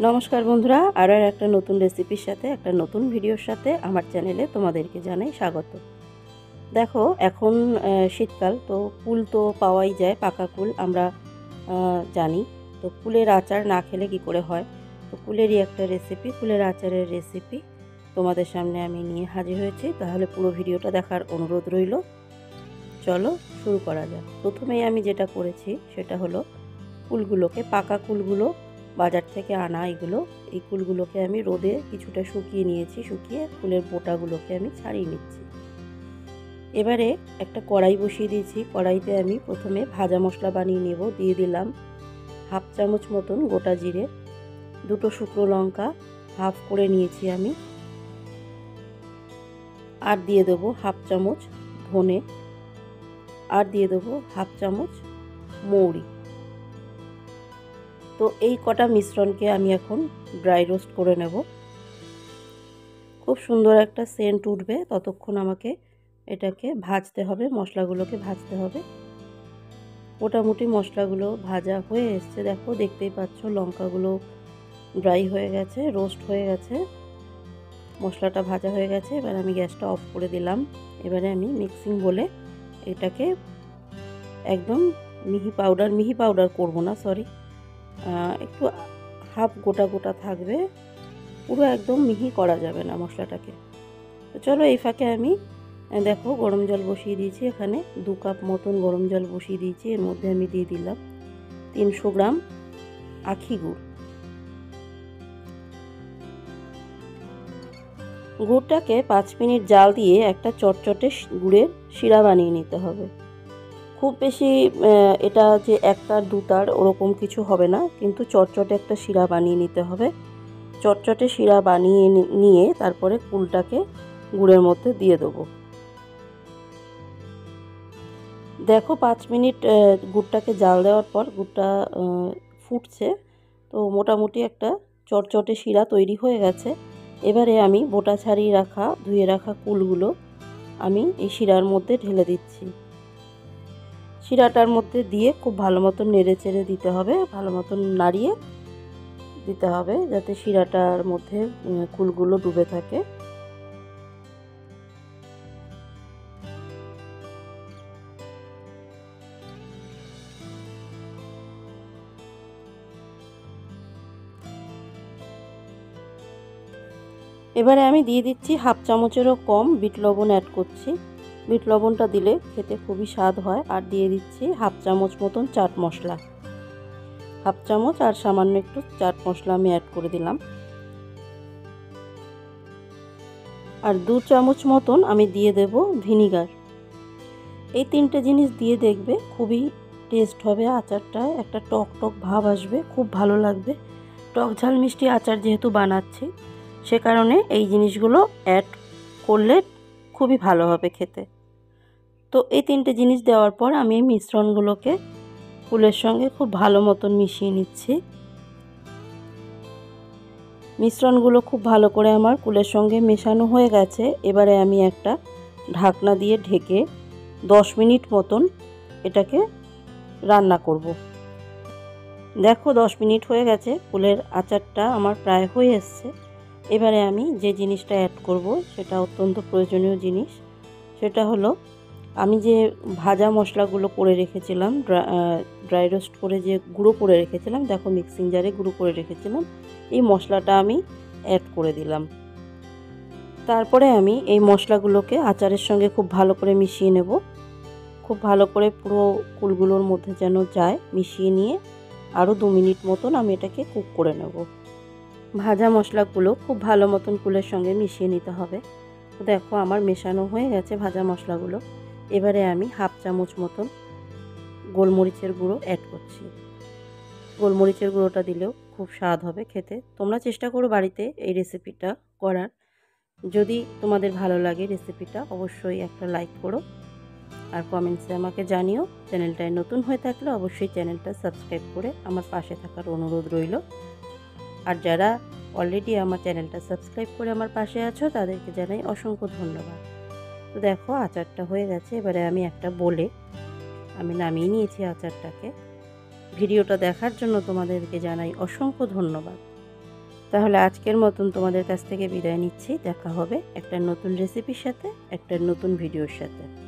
নমস্কার বন্ধুরা, আরও একটা নতুন রেসিপির সাথে একটা নতুন ভিডিওর সাথে আমার চ্যানেলে তোমাদেরকে জানাই স্বাগত। দেখো এখন শীতকাল, তো কুল তো পাওয়াই যায়, পাকা কুল আমরা জানি। তো কুলের আচার না খেলে কি করে হয়, তো কুলেরই একটা রেসিপি, কুলের আচারের রেসিপি তোমাদের সামনে আমি নিয়ে হাজির হয়েছি। তাহলে পুরো ভিডিওটা দেখার অনুরোধ রইল। চলো শুরু করা যাক। প্রথমেই আমি যেটা করেছি সেটা হলো কুলগুলোকে, পাকা কুলগুলো বাজার থেকে আনা, এই কুলগুলোকে আমি রোদে কিছুটা শুকিয়ে নিয়েছি। শুকিয়ে কুলের বোটাগুলোকে আমি ছাড়িয়ে নিচ্ছি। এবারে একটা কড়াই বসিয়ে দিয়েছি। কড়াইতে আমি প্রথমে ভাজা মশলা বানিয়ে নেব। দিয়ে দিলাম হাফ চামচ মতন গোটা জিরে, দুটো শুকনো লঙ্কা হাফ করে নিয়েছি আমি, আর দিয়ে দেবো হাফ চামচ ধনে, আর দিয়ে দেবো হাফ চামচ মৌরি। তো এই কটা মিশ্রণকে আমি এখন ড্রাই রোস্ট করে নেব। খুব সুন্দর একটা সেন্ট উঠবে, ততক্ষণ আমাকে এটাকে ভাজতে হবে, মশলাগুলোকে ভাজতে হবে। মোটামুটি মশলাগুলো ভাজা হয়ে এসছে, দেখো দেখতেই পাচ্ছ লঙ্কাগুলো ড্রাই হয়ে গেছে, রোস্ট হয়ে গেছে, মশলাটা ভাজা হয়ে গেছে। এবার আমি গ্যাসটা অফ করে দিলাম। এবারে আমি মিক্সিং বলে এটাকে একদম মিহি পাউডার করব না, সরি, একটু হাফ গোটা গোটা থাকবে, পুরো একদম মিহি করা যাবে না মশলাটাকে। তো চলো এই ফাঁকে আমি দেখো গরম জল বসিয়ে দিয়েছি। এখানে 2 কাপ মতন গরম জল বসিয়ে দিয়েছি। এর মধ্যে আমি দিয়ে দিলাম 300 গ্রাম আখি গুড়। গুড়টাকে 5 মিনিট জাল দিয়ে একটা চটচটে গুড়ের শিরা বানিয়ে নিতে হবে। খুব বেশি এটা যে একতার দুতার ওরকম কিছু হবে না, কিন্তু চটচটে একটা শিরা বানিয়ে নিতে হবে। চটচটে শিরা বানিয়ে নিয়ে তারপরে কুলটাকে গুড়ের মধ্যে দিয়ে দেবো। দেখো 5 মিনিট গুড়টাকে জাল দেওয়ার পর গুড়টা ফুটছে, তো মোটামুটি একটা চটচটে শিরা তৈরি হয়ে গেছে। এবারে আমি বোটা ছাড়িয়ে রাখা, ধুয়ে রাখা কুলগুলো আমি এই শিরার মধ্যে ঢেলে দিচ্ছি। শিরাটার মধ্যে দিয়ে খুব ভালো মতন নেড়ে চেড়ে দিতে হবে, ভালো মতন নাড়িয়ে দিতে হবে যাতে শিরাটার মধ্যে কুলগুলো ডুবে থাকে। এবারে আমি দিয়ে দিচ্ছি হাফ চামচেরও কম বিট লবণ অ্যাড করছি। বিট লবণটা দিলে খেতে খুবই স্বাদ হয়। আর দিয়ে দিচ্ছি হাফ চামচ মতন চাট মশলা, হাফ চামচ আর সামান্য একটু চাট মশলা আমি অ্যাড করে দিলাম। আর 2 চামচ মতন আমি দিয়ে দেব ভিনিগার। এই 3টে জিনিস দিয়ে দেখবে খুবই টেস্ট হবে আচারটা, একটা টক টক ভাব আসবে, খুব ভালো লাগবে। টক ঝাল মিষ্টি আচার যেহেতু বানাচ্ছি, সে কারণে এই জিনিসগুলো অ্যাড করলে খুবই ভালো হবে খেতে। তো এই 3টে জিনিস দেওয়ার পর আমি এই মিশ্রণগুলোকে কুলের সঙ্গে খুব ভালো মতন মিশিয়ে নিচ্ছি। মিশ্রণগুলো খুব ভালো করে আমার কুলের সঙ্গে মেশানো হয়ে গেছে। এবারে আমি একটা ঢাকনা দিয়ে ঢেকে 10 মিনিট মতন এটাকে রান্না করব। দেখো 10 মিনিট হয়ে গেছে, কুলের আচারটা আমার প্রায় হয়ে এসছে। এবারে আমি যে জিনিসটা অ্যাড করব সেটা অত্যন্ত প্রয়োজনীয় জিনিস। সেটা হলো আমি যে ভাজা মশলাগুলো করে রেখেছিলাম, ড্রাই রোস্ট করে যে গুঁড়ো করে রেখেছিলাম, দেখো মিক্সিং জারে গুঁড়ো করে রেখেছিলাম, এই মশলাটা আমি অ্যাড করে দিলাম। তারপরে আমি এই মশলাগুলোকে আচারের সঙ্গে খুব ভালো করে মিশিয়ে নেব। খুব ভালো করে পুরো কুলগুলোর মধ্যে যেন যায়, মিশিয়ে নিয়ে আরও 2 মিনিট মতন আমি এটাকে কুক করে নেব। ভাজা মশলাগুলো খুব ভালো মতন কুলের সঙ্গে মিশিয়ে নিতে হবে। তো দেখো আমার মেশানো হয়ে গেছে ভাজা মশলাগুলো। এবারে আমি হাফ চামচ মতন গোলমরিচের গুঁড়ো অ্যাড করছি। গোলমরিচের গুঁড়োটা দিলেও খুব স্বাদ হবে খেতে। তোমরা চেষ্টা করো বাড়িতে এই রেসিপিটা করার। যদি তোমাদের ভালো লাগে রেসিপিটা, অবশ্যই একটা লাইক করো আর কমেন্টসে আমাকে জানিও। চ্যানেলটায় নতুন হয়ে থাকলে অবশ্যই চ্যানেলটা সাবস্ক্রাইব করে আমার পাশে থাকার অনুরোধ রইল। আর যারা অলরেডি আমার চ্যানেলটা সাবস্ক্রাইব করে আমার পাশে আছো তাদেরকে জানাই অসংখ্য ধন্যবাদ। তো দেখো আচারটা হয়ে গেছে। এবারে আমি একটা বলে আমি নামিয়ে নিয়েছি আচারটাকে। ভিডিওটা দেখার জন্য তোমাদেরকে জানাই অসংখ্য ধন্যবাদ। তাহলে আজকের মতন তোমাদের কাছ থেকে বিদায় নিচ্ছি। দেখা হবে একটা নতুন রেসিপির সাথে, একটা নতুন ভিডিওর সাথে।